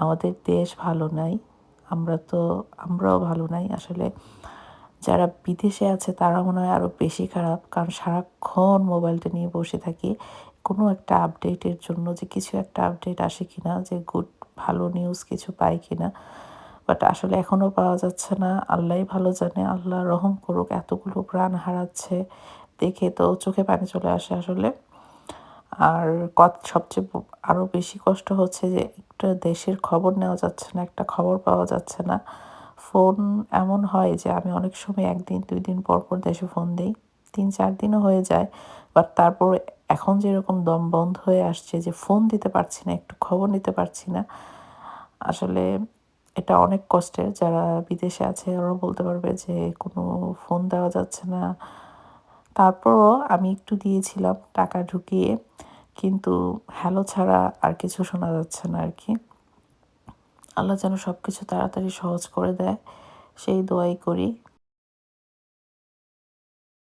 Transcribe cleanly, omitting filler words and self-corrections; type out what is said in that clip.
আমাদের দেশ ভালো নাই, আমরাও ভালো নাই আসলে। যারা বিদেশে আছে তারা মনে হয় আরও বেশি খারাপ, কারণ সারাক্ষণ মোবাইলটা নিয়ে বসে থাকি কোনো একটা আপডেটের জন্য, যে কিছু একটা আপডেট আসে কিনা, যে ভালো নিউজ কিছু পাই কিনা। বাট আসলে এখনও পাওয়া যাচ্ছে না। আল্লাহই ভালো জানে, আল্লাহ রহম করুক। এতগুলো প্রাণ হারাচ্ছে দেখে তো চোখে পানি চলে আসে আসলে। আর সবচেয়ে আরও বেশি কষ্ট হচ্ছে যে একটা দেশের খবর নেওয়া যাচ্ছে না, একটা খবর পাওয়া যাচ্ছে না। ফোন এমন হয় যে আমি অনেক সময় ১ দিন ২ দিন পর পর দেশে ফোন দিই। ৩-৪ দিনও হয়ে যায়। বাট তারপর এখন যেরকম দম বন্ধ হয়ে আসছে যে ফোন দিতে পারছি না, একটু খবর নিতে পারছি না। আসলে এটা অনেক কষ্টের। যারা বিদেশে আছে ওরা বলতে পারবে যে কোনো ফোন দেওয়া যাচ্ছে না। তারপরও আমি একটু দিয়েছিলাম টাকা ঢুকিয়ে, কিন্তু হ্যালো ছাড়া আর কিছু শোনা যাচ্ছে না আরকি। আল্লাহ যেন সবকিছু তাড়াতাড়ি সহজ করে দেয়, সেই দোয়াই করি।